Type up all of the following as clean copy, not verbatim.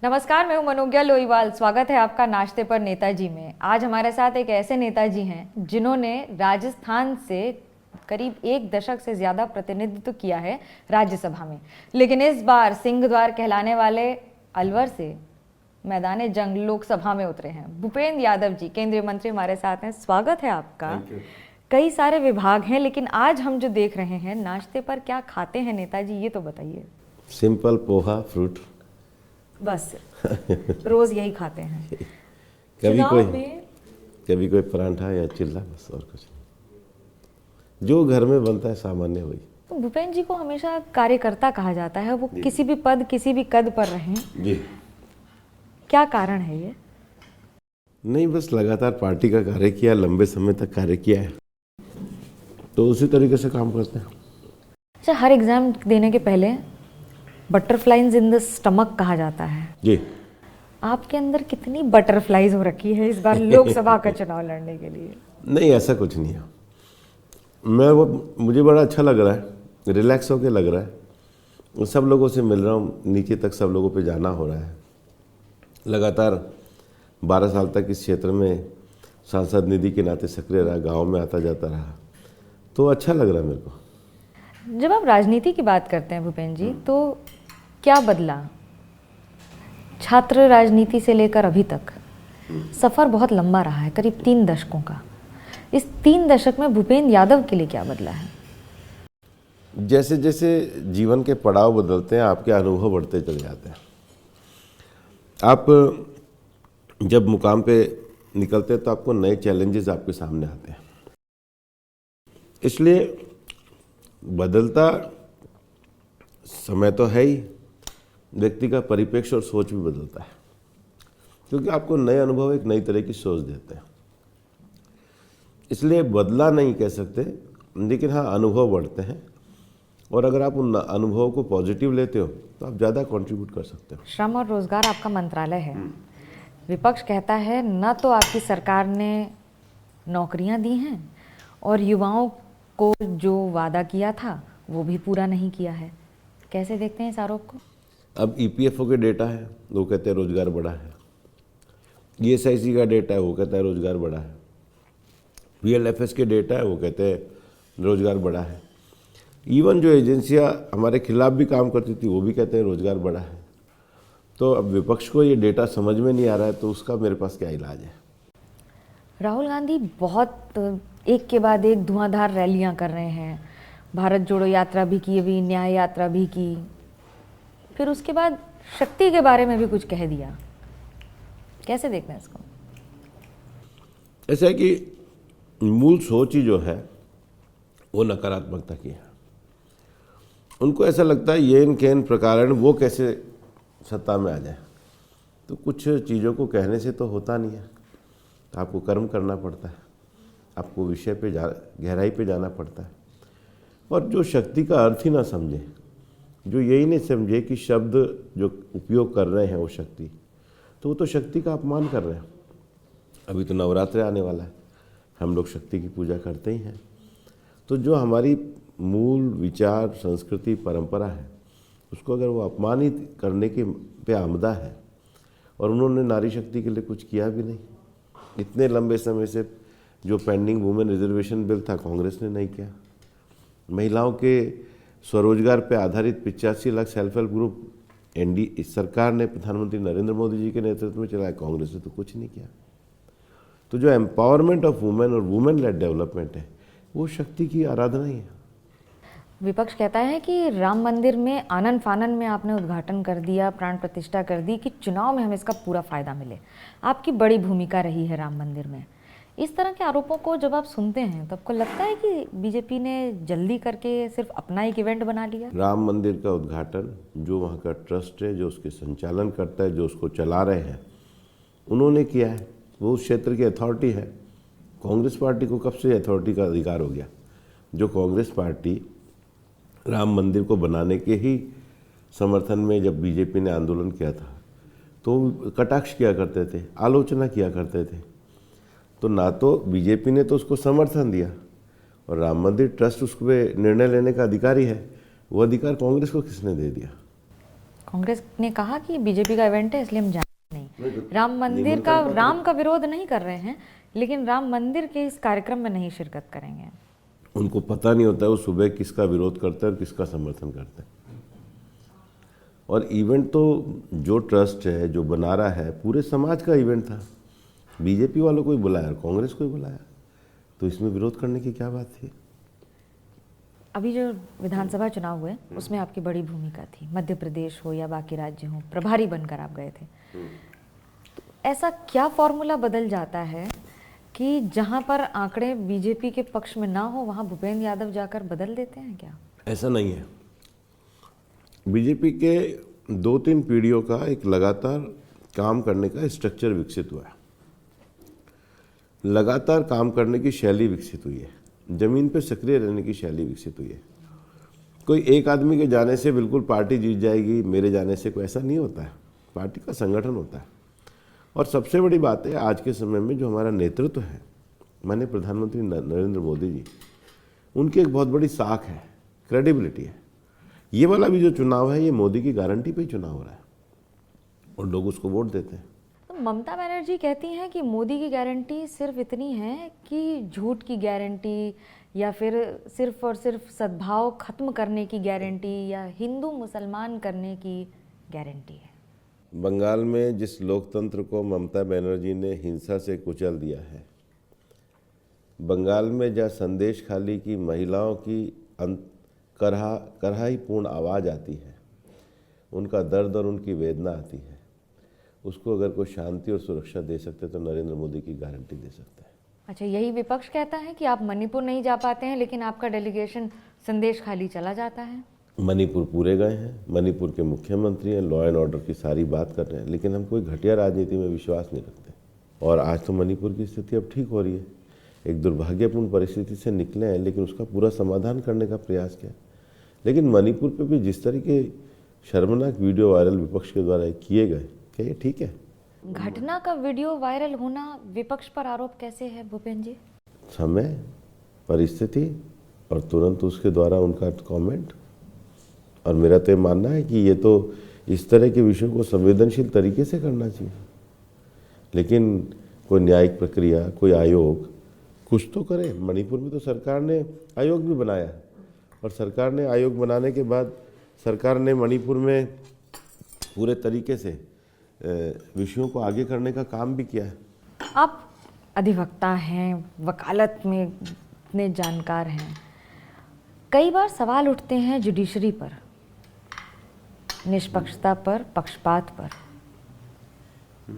नमस्कार, मैं हूं मनोज्ञा लोईवाल। स्वागत है आपका नाश्ते पर नेताजी में। आज हमारे साथ एक ऐसे नेताजी हैं जिन्होंने राजस्थान से करीब एक दशक से ज़्यादा प्रतिनिधित्व किया है राज्यसभा में, लेकिन इस बार सिंहद्वार कहलाने वाले अलवर से मैदान जंग लोकसभा में उतरे हैं। भूपेंद्र यादव जी, केंद्रीय मंत्री, हमारे साथ हैं। स्वागत है आपका। कई सारे विभाग हैं, लेकिन आज हम जो देख रहे हैं, नाश्ते पर क्या खाते हैं नेताजी, ये तो बताइए। सिंपल पोहा फ्रूट, बस रोज यही खाते हैं। कभी कोई परांठा या चिल्ला, बस और कुछ नहीं। जो घर में बनता है सामान्य वही। तो भूपेंद्र जी को हमेशा कार्यकर्ता कहा जाता है, वो किसी भी पद किसी भी कद पर रहें जी। क्या कारण है ये? नहीं, बस लगातार पार्टी का कार्य किया, लंबे समय तक कार्य किया है, तो उसी तरीके से काम करते हैं। अच्छा, हर एग्जाम देने के पहले बटरफ्लाइज इन द स्टमक कहा जाता है जी। आपके अंदर कितनी बटरफ्लाइज हो रखी है इस बार लोकसभा का चुनाव लड़ने के लिए? नहीं, ऐसा कुछ नहीं है। मुझे बड़ा अच्छा लग रहा है, रिलैक्स होके लग रहा है। सब लोगों से मिल रहा हूँ, नीचे तक सब लोगों पे जाना हो रहा है। लगातार 12 साल तक इस क्षेत्र में सांसद निधि के नाते सक्रिय रहा, गाँव में आता जाता रहा, तो अच्छा लग रहा है मेरे को। जब आप राजनीति की बात करते हैं भूपेंद्र जी, तो क्या बदला? छात्र राजनीति से लेकर अभी तक सफ़र बहुत लंबा रहा है, करीब 3 दशकों का। इस 3 दशक में भूपेंद्र यादव के लिए क्या बदला है? जैसे जैसे जीवन के पड़ाव बदलते हैं, आपके अनुभव बढ़ते चले जाते हैं। आप जब मुकाम पे निकलते हैं तो आपको नए चैलेंजेस आपके सामने आते हैं, इसलिए बदलता समय तो है ही, व्यक्ति का परिप्रेक्ष्य और सोच भी बदलता है, क्योंकि आपको नए अनुभव एक नई तरह की सोच देते हैं। इसलिए बदला नहीं कह सकते, लेकिन हाँ, अनुभव बढ़ते हैं, और अगर आप उन अनुभवों को पॉजिटिव लेते हो तो आप ज़्यादा कंट्रीब्यूट कर सकते हो। श्रम और रोजगार आपका मंत्रालय है। विपक्ष कहता है न तो आपकी सरकार ने नौकरियां दी हैं, और युवाओं को जो वादा किया था वो भी पूरा नहीं किया है। कैसे देखते हैं इस आरोप को? अब EPFO के डेटा है, वो कहते हैं रोजगार बढ़ा है। ESIC का डेटा है, वो कहता है रोजगार बढ़ा है। PLFS के डेटा है, वो कहते हैं रोजगार बढ़ा है। इवन जो एजेंसियां हमारे खिलाफ भी काम करती थी, वो भी कहते हैं रोजगार बढ़ा है। तो अब विपक्ष को ये डेटा समझ में नहीं आ रहा है, तो उसका मेरे पास क्या इलाज है? राहुल गांधी बहुत एक के बाद एक धुआंधार रैलियां कर रहे हैं। भारत जोड़ो यात्रा भी की, अभी न्याय यात्रा भी की, फिर उसके बाद शक्ति के बारे में भी कुछ कह दिया। कैसे देखते हैं इसको? ऐसा है कि मूल सोच ही जो है वो नकारात्मकता की है। उनको ऐसा लगता है ये इनके इन प्रकार वो कैसे सत्ता में आ जाए। तो कुछ चीज़ों को कहने से तो होता नहीं है, तो आपको कर्म करना पड़ता है, आपको विषय पे गहराई पे जाना पड़ता है। और जो शक्ति का अर्थ ही ना समझे, जो यही नहीं समझे कि शब्द जो उपयोग कर रहे हैं वो शक्ति, तो वो तो शक्ति का अपमान कर रहे हैं। अभी तो नवरात्रि आने वाला है, हम लोग शक्ति की पूजा करते ही हैं। तो जो हमारी मूल विचार, संस्कृति, परंपरा है, उसको अगर वो अपमानित करने के पे आमदा है, और उन्होंने नारी शक्ति के लिए कुछ किया भी नहीं। इतने लंबे समय से जो पेंडिंग वुमेन रिजर्वेशन बिल था, कांग्रेस ने नहीं किया। महिलाओं के स्वरोजगार पे आधारित 85 लाख सेल्फ हेल्प ग्रुप इस सरकार ने प्रधानमंत्री नरेंद्र मोदी जी के नेतृत्व में चलाया, कांग्रेस ने तो कुछ नहीं किया। तो जो एम्पावरमेंट ऑफ वुमेन और वुमेन लेड डेवलपमेंट है, वो शक्ति की आराधना ही है। विपक्ष कहता है कि राम मंदिर में आनन फानन में आपने उद्घाटन कर दिया, प्राण प्रतिष्ठा कर दी, कि चुनाव में हमें इसका पूरा फायदा मिले। आपकी बड़ी भूमिका रही है राम मंदिर में। इस तरह के आरोपों को जब आप सुनते हैं तो आपको लगता है कि बीजेपी ने जल्दी करके सिर्फ अपना एक इवेंट बना लिया? राम मंदिर का उद्घाटन जो वहाँ का ट्रस्ट है, जो उसके संचालन करता है, जो उसको चला रहे हैं, उन्होंने किया है। वो उस क्षेत्र की अथॉरिटी है। कांग्रेस पार्टी को कब से अथॉरिटी का अधिकार हो गया? जो कांग्रेस पार्टी राम मंदिर को बनाने के ही समर्थन में जब बीजेपी ने आंदोलन किया था, तो कटाक्ष किया करते थे, आलोचना किया करते थे। तो ना तो बीजेपी ने तो उसको समर्थन दिया, और राम मंदिर ट्रस्ट उस पर निर्णय लेने का अधिकारी है, वो अधिकार कांग्रेस को किसने दे दिया? कांग्रेस ने कहा कि बीजेपी का इवेंट है इसलिए हम जाएंगे नहीं। राम मंदिर का, राम का विरोध नहीं कर रहे हैं, लेकिन राम मंदिर के इस कार्यक्रम में नहीं शिरकत करेंगे। उनको पता नहीं होता है वो सुबह किसका विरोध करते हैं और किसका समर्थन करते हैं। और इवेंट तो जो ट्रस्ट है, जो बना रहा है, पूरे समाज का इवेंट था। बीजेपी वालों को ही बुलाया और कांग्रेस को ही बुलाया, तो इसमें विरोध करने की क्या बात थी। अभी जो विधानसभा चुनाव हुए उसमें आपकी बड़ी भूमिका थी, मध्य प्रदेश हो या बाकी राज्य हो, प्रभारी बनकर आप गए थे। तो ऐसा क्या फॉर्मूला बदल जाता है कि जहां पर आंकड़े बीजेपी के पक्ष में ना हो वहां भूपेंद्र यादव जाकर बदल देते हैं क्या? ऐसा नहीं है। बीजेपी के 2-3 पीढ़ियों का एक लगातार काम करने का स्ट्रक्चर विकसित हुआ है, लगातार काम करने की शैली विकसित हुई है, जमीन पे सक्रिय रहने की शैली विकसित हुई है। कोई एक आदमी के जाने से बिल्कुल पार्टी जीत जाएगी, मेरे जाने से कोई ऐसा नहीं होता है। पार्टी का संगठन होता है। और सबसे बड़ी बात है आज के समय में जो हमारा नेतृत्व है, माननीय प्रधानमंत्री नरेंद्र मोदी जी, उनकी एक बहुत बड़ी साख है, क्रेडिबिलिटी है। ये वाला भी जो चुनाव है ये मोदी की गारंटी पे ही चुनाव हो रहा है और लोग उसको वोट देते हैं। तो ममता बनर्जी कहती हैं कि मोदी की गारंटी सिर्फ इतनी है कि झूठ की गारंटी या फिर सिर्फ और सिर्फ सद्भाव खत्म करने की गारंटी या हिंदू मुसलमान करने की गारंटी है। बंगाल में जिस लोकतंत्र को ममता बनर्जी ने हिंसा से कुचल दिया है, बंगाल में जहाँ संदेश खाली की महिलाओं की कराहीपूर्ण आवाज़ आती है, उनका दर्द और उनकी वेदना आती है, उसको अगर कोई शांति और सुरक्षा दे सकते तो नरेंद्र मोदी की गारंटी दे सकता है। अच्छा, यही विपक्ष कहता है कि आप मणिपुर नहीं जा पाते हैं लेकिन आपका डेलीगेशन संदेश खाली चला जाता है। मणिपुर पूरे गए हैं, मणिपुर के मुख्यमंत्री हैं, लॉ एंड ऑर्डर की सारी बात कर रहे हैं, लेकिन हम कोई घटिया राजनीति में विश्वास नहीं रखते। और आज तो मणिपुर की स्थिति अब ठीक हो रही है, एक दुर्भाग्यपूर्ण परिस्थिति से निकले हैं, लेकिन उसका पूरा समाधान करने का प्रयास किया। लेकिन मणिपुर पे भी जिस तरीके शर्मनाक वीडियो वायरल विपक्ष के द्वारा किए गए, क्या ये ठीक है? घटना का वीडियो वायरल होना विपक्ष पर आरोप कैसे है भूपेंद्र जी? समय, परिस्थिति और तुरंत उसके द्वारा उनका कमेंट। और मेरा तो मानना है कि ये तो इस तरह के विषयों को संवेदनशील तरीके से करना चाहिए, लेकिन कोई न्यायिक प्रक्रिया, कोई आयोग कुछ तो करे। मणिपुर में तो सरकार ने आयोग भी बनाया है और सरकार ने आयोग बनाने के बाद सरकार ने मणिपुर में पूरे तरीके से विषयों को आगे करने का काम भी किया है। आप अधिवक्ता हैं, वकालत में इतने जानकार हैं, कई बार सवाल उठते हैं जुडिशरी पर, निष्पक्षता पर, पक्षपात पर।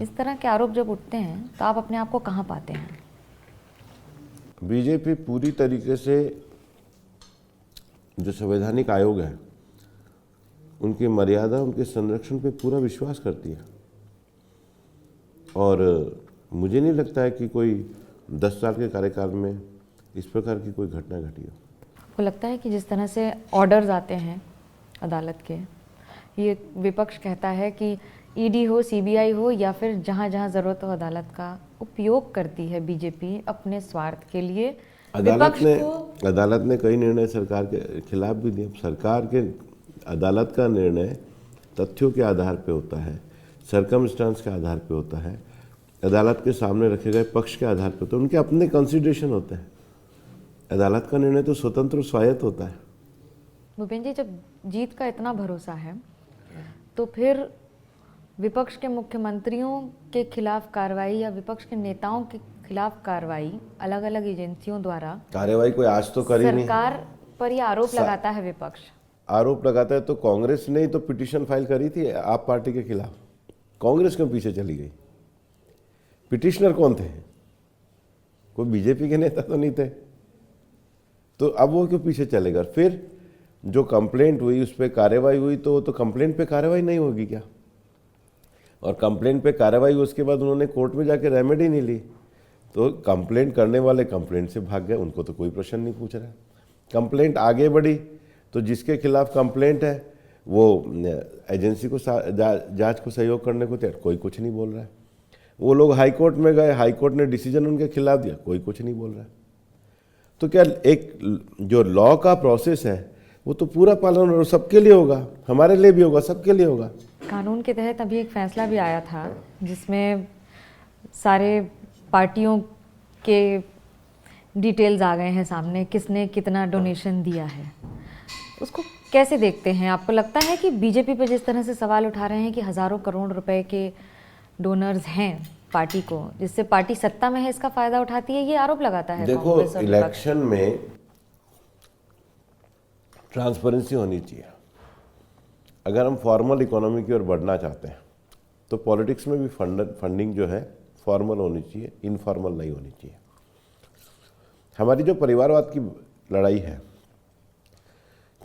इस तरह के आरोप जब उठते हैं तो आप अपने आप को कहाँ पाते हैं? बीजेपी पूरी तरीके से जो संवैधानिक आयोग है उनकी मर्यादा, उनके संरक्षण पे पूरा विश्वास करती है। और मुझे नहीं लगता है कि कोई 10 साल के कार्यकाल में इस प्रकार की कोई घटना घटी हो। आपको लगता है कि जिस तरह से ऑर्डर्स आते हैं अदालत के, ये विपक्ष कहता है कि ईडी हो, सीबीआई हो या फिर जहाँ जहाँ ज़रूरत हो अदालत का उपयोग करती है बीजेपी अपने स्वार्थ के लिए। अदालत ने कई निर्णय सरकार के खिलाफ भी दिए। सरकार के अदालत का निर्णय तथ्यों के आधार पे होता है, सर्कमस्टांस के आधार पे होता है, अदालत के सामने रखे गए पक्ष के आधार पे होता है, उनके अपने कंसिडरेशन होते हैं। अदालत का निर्णय तो स्वतंत्र और स्वायत्त होता है। भूपेंद्र जी, जब जीत का इतना भरोसा है तो फिर विपक्ष के मुख्यमंत्रियों के खिलाफ कार्रवाई या विपक्ष के नेताओं के खिलाफ कार्रवाई अलग अलग एजेंसियों द्वारा, कार्रवाई कोई आज तो करी नहीं। सरकार पर यह आरोप लगाता है विपक्ष, आरोप लगाता है। तो कांग्रेस ने ही तो पिटीशन फाइल करी थी आप पार्टी के खिलाफ। कांग्रेस क्यों पीछे चली गई? पिटिशनर कौन थे? कोई बीजेपी के नेता तो नहीं थे। तो अब वो क्यों पीछे चलेगा? फिर जो कंप्लेंट हुई उस पर कार्रवाई हुई, तो कंप्लेंट पे कार्रवाई नहीं होगी क्या? और कंप्लेंट पे कार्रवाई हुई उसके बाद उन्होंने कोर्ट में जाके रेमेडी नहीं ली, तो कंप्लेंट करने वाले कंप्लेंट से भाग गए, उनको तो कोई प्रश्न नहीं पूछ रहा। कंप्लेंट आगे बढ़ी तो जिसके खिलाफ कंप्लेंट है वो एजेंसी को जांच को सहयोग करने को तैयार, कोई कुछ नहीं बोल रहा है। वो लोग हाई कोर्ट में गए, हाई कोर्ट ने डिसीजन उनके खिलाफ दिया, कोई कुछ नहीं बोल रहा है। तो क्या एक जो लॉ का प्रोसेस है वो तो पूरा पालन सबके लिए होगा, हमारे लिए भी होगा, सबके लिए होगा। कानून के तहत अभी एक फैसला भी आया था जिसमें सारे पार्टियों के डिटेल्स आ गए हैं सामने, किसने कितना डोनेशन दिया है। उसको कैसे देखते हैं? आपको लगता है कि बीजेपी पर जिस तरह से सवाल उठा रहे हैं कि हज़ारों करोड़ रुपए के डोनर्स हैं पार्टी को, जिससे पार्टी सत्ता में है, इसका फायदा उठाती है, ये आरोप लगाता है देखो, कांग्रेस और विपक्ष। इलेक्शन में ट्रांसपेरेंसी होनी चाहिए। अगर हम फॉर्मल इकोनॉमी की ओर बढ़ना चाहते हैं तो पॉलिटिक्स में भी फंडिंग जो है फॉर्मल होनी चाहिए, इनफॉर्मल नहीं होनी चाहिए। हमारी जो परिवारवाद की लड़ाई है,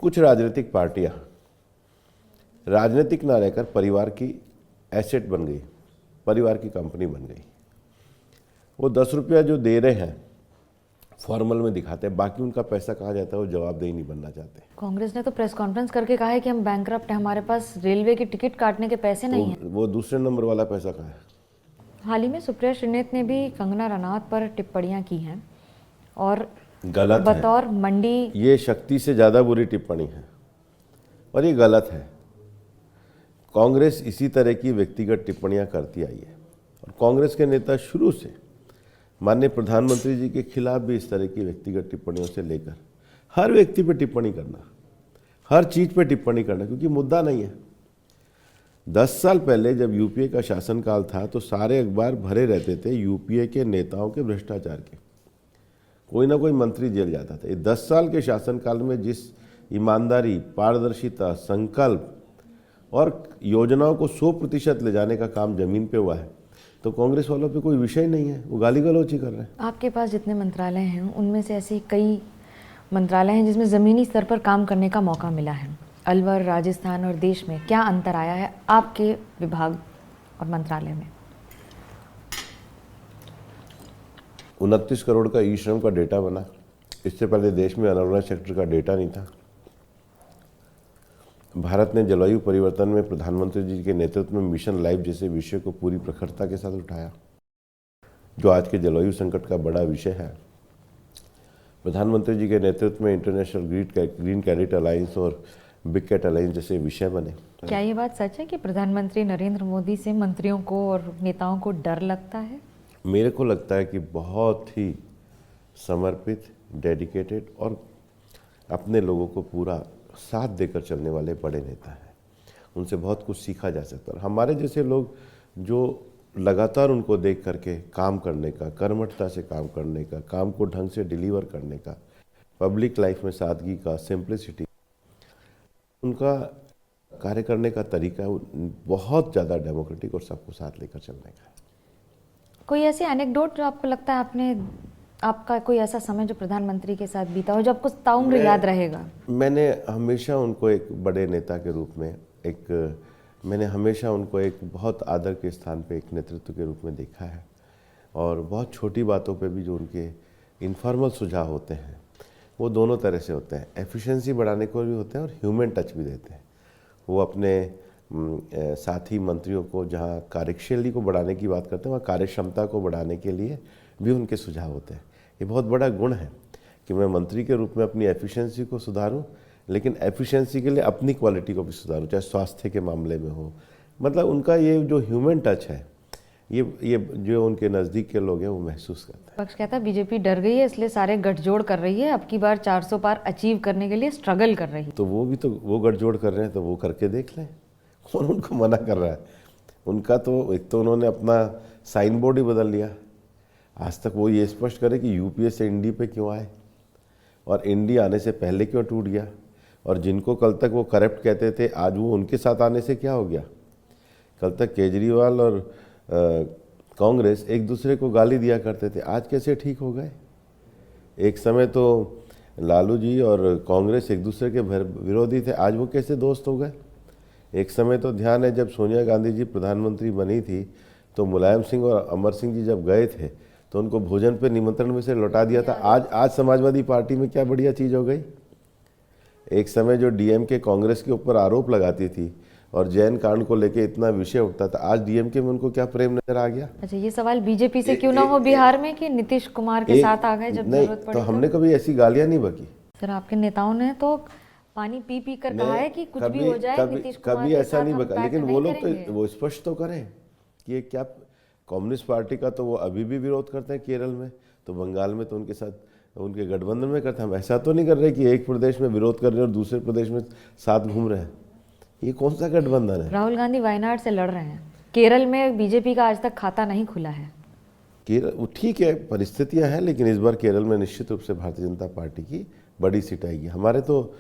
कुछ राजनीतिक पार्टियां राजनीतिक ना रहकर परिवार की एसेट बन गई, परिवार की कंपनी बन गई। वो 10 रुपया जो दे रहे हैं फॉर्मल में दिखाते हैं, बाकी उनका पैसा कहाँ जाता है वो जवाबदेही नहीं बनना चाहते। कांग्रेस ने तो प्रेस कॉन्फ्रेंस करके कहा है कि हम बैंकरप्ट हैं, हमारे पास रेलवे की टिकट काटने के पैसे नहीं हैं। वो दूसरे नंबर वाला पैसा कहाँ है? हाल ही में सुप्रिया श्रीनेत ने भी कंगना रनौत पर टिप्पणियां की हैं और गलत है। बतौर मंडी, ये शक्ति से ज़्यादा बुरी टिप्पणी है और ये गलत है। कांग्रेस इसी तरह की व्यक्तिगत टिप्पणियां करती आई है और कांग्रेस के नेता शुरू से माननीय प्रधानमंत्री जी के खिलाफ भी इस तरह की व्यक्तिगत टिप्पणियों से लेकर हर व्यक्ति पे टिप्पणी करना, हर चीज़ पे टिप्पणी करना, क्योंकि मुद्दा नहीं है। 10 साल पहले जब यूपीए का शासनकाल था तो सारे अखबार भरे रहते थे यूपीए के नेताओं के भ्रष्टाचार के, कोई ना कोई मंत्री जेल जाता था। ये 10 साल के शासनकाल में जिस ईमानदारी, पारदर्शिता, संकल्प और योजनाओं को 100% ले जाने का काम जमीन पे हुआ है, तो कांग्रेस वालों पे कोई विषय नहीं है, वो गाली गलौज ही कर रहे हैं। आपके पास जितने मंत्रालय हैं उनमें से ऐसे कई मंत्रालय हैं जिसमें ज़मीनी स्तर पर काम करने का मौका मिला है। अलवर, राजस्थान और देश में क्या अंतर आया है आपके विभाग और मंत्रालय में? 29 करोड़ का ई श्रम का डेटा बना। इससे पहले देश में अनऑर्गेनाइज्ड सेक्टर का डेटा नहीं था। भारत ने जलवायु परिवर्तन में प्रधानमंत्री जी के नेतृत्व में मिशन लाइफ जैसे विषय को पूरी प्रखरता के साथ उठाया, जो आज के जलवायु संकट का बड़ा विषय है। प्रधानमंत्री जी के नेतृत्व में इंटरनेशनल ग्रीन कैडेट अलायंस और बिग कैट अलायंस जैसे विषय बने। क्या ये बात सच है कि प्रधानमंत्री नरेंद्र मोदी से मंत्रियों को और नेताओं को डर लगता है? मेरे को लगता है कि बहुत ही समर्पित, डेडिकेटेड और अपने लोगों को पूरा साथ देकर चलने वाले बड़े नेता हैं। उनसे बहुत कुछ सीखा जा सकता है। हमारे जैसे लोग जो लगातार उनको देख करके काम करने का, कर्मठता से काम करने का, काम को ढंग से डिलीवर करने का, पब्लिक लाइफ में सादगी का, सिंप्लिसिटी, उनका कार्य करने का तरीका बहुत ज़्यादा डेमोक्रेटिक और सबको साथ लेकर चलने का है। कोई ऐसी एनेक्डोट जो आपको लगता है आपका कोई ऐसा समय जो प्रधानमंत्री के साथ बीता हो जो आपको ताउम्र याद रहेगा? मैंने हमेशा उनको एक बड़े नेता के रूप में मैंने हमेशा उनको एक बहुत आदर के स्थान पे एक नेतृत्व के रूप में देखा है। और बहुत छोटी बातों पे भी जो उनके इनफॉर्मल सुझाव होते हैं वो दोनों तरह से होते हैं। एफिशिएंसी बढ़ाने को भी होते हैं और ह्यूमन टच भी देते हैं। वो अपने साथी मंत्रियों को जहाँ कार्यशैली को बढ़ाने की बात करते हैं, वहाँ कार्यक्षमता को बढ़ाने के लिए भी उनके सुझाव होते हैं। ये बहुत बड़ा गुण है कि मैं मंत्री के रूप में अपनी एफिशिएंसी को सुधारूं, लेकिन एफिशिएंसी के लिए अपनी क्वालिटी को भी सुधारूं, चाहे स्वास्थ्य के मामले में हो। मतलब उनका ये जो ह्यूमन टच है, ये जो उनके नज़दीक के लोग हैं वो महसूस करते हैं। पक्ष कहता है बीजेपी डर गई है इसलिए सारे गठजोड़ कर रही है, अब की बार 400 पार अचीव करने के लिए स्ट्रगल कर रही है। तो वो गठजोड़ कर रहे हैं तो वो करके देख लें, कौन उनको मना कर रहा है। उनका तो एक तो उन्होंने अपना साइन बोर्ड ही बदल लिया। आज तक वो ये स्पष्ट करे कि यूपीए से इंडी पे क्यों आए और इंडी आने से पहले क्यों टूट गया, और जिनको कल तक वो करप्ट कहते थे आज वो उनके साथ आने से क्या हो गया। कल तक केजरीवाल और कांग्रेस एक दूसरे को गाली दिया करते थे, आज कैसे ठीक हो गए। एक समय तो लालू जी और कांग्रेस एक दूसरे के विरोधी थे, आज वो कैसे दोस्त हो गए। एक समय तो ध्यान है जब सोनिया गांधी जी प्रधानमंत्री बनी थी तो मुलायम सिंह और अमर सिंह जी जब गए थे तो उनको भोजन पे निमंत्रण में से लौटा दिया था। आज समाजवादी पार्टी में क्या बढ़िया चीज़ हो गई। एक समय जो डीएमके कांग्रेस के ऊपर आरोप लगाती थी और जैन कांड को लेके इतना विषय उठता था, आज डीएमके में उनको क्या प्रेम नजर आ गया। अच्छा, ये सवाल बीजेपी से क्यों ना हो बिहार में कि नीतीश कुमार के साथ आ गए जब जरूरत पड़ी। तो हमने कभी ऐसी गालियां नहीं बकी। सर, आपके नेताओं ने तो पानी पी पी कर ने कहा है कि कुछ भी कभी हो जाए कभी नीतीश कुमार कभी के ऐसा साथ नहीं हम बता, पैक्ट लेकिन वो नहीं लोग करेंगे। तो वो स्पष्ट तो करें कि ये क्या, कम्युनिस्ट पार्टी का तो वो अभी भी विरोध करते हैं केरल में, तो बंगाल में तो उनके साथ उनके गठबंधन में करते हैं। हम ऐसा तो नहीं कर रहे कि एक प्रदेश में विरोध कर रहे हैं और दूसरे प्रदेश में साथ घूम रहे हैं। ये कौन सा गठबंधन है? राहुल गांधी वायनाड से लड़ रहे हैं, केरल में बीजेपी का आज तक खाता नहीं खुला है। केरल ठीक है, परिस्थितियां हैं, लेकिन इस बार केरल में निश्चित रूप से भारतीय जनता पार्टी की बड़ी सीट आएगी। हमारे तो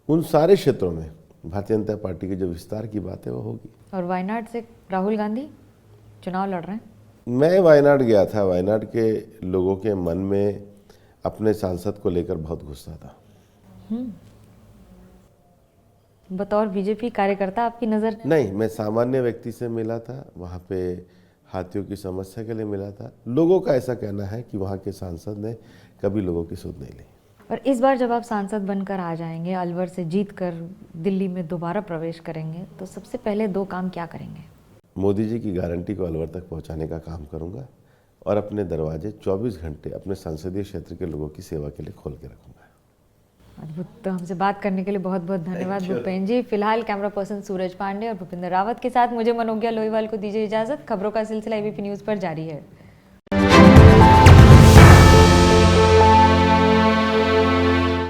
उन सारे क्षेत्रों में भारतीय जनता पार्टी के जो विस्तार की बात है वो होगी। और वायनाड से राहुल गांधी चुनाव लड़ रहे हैं। मैं वायनाड गया था, वायनाड के लोगों के मन में अपने सांसद को लेकर बहुत गुस्सा था। बतौर बीजेपी कार्यकर्ता आपकी नज़र नहीं, मैं सामान्य व्यक्ति से मिला था, वहाँ पे हाथियों की समस्या के लिए मिला था। लोगों का ऐसा कहना है कि वहाँ के सांसद ने कभी लोगों की सुध नहीं ली। और इस बार जब आप सांसद बनकर आ जाएंगे, अलवर से जीत कर दिल्ली में दोबारा प्रवेश करेंगे, तो सबसे पहले 2 काम क्या करेंगे? मोदी जी की गारंटी को अलवर तक पहुँचाने का काम करूँगा और अपने दरवाजे 24 घंटे अपने संसदीय क्षेत्र के लोगों की सेवा के लिए खोल के रखूँगा। अद्भुत। तो हमसे बात करने के लिए बहुत बहुत धन्यवाद भूपेन जी। फिलहाल कैमरा पर्सन सूरज पांडे और भूपेंद्र रावत के साथ मुझे मनोज्ञा लोहीवाल को दीजिए इजाजत। खबरों का सिलसिला एबीपी न्यूज़ पर जारी है।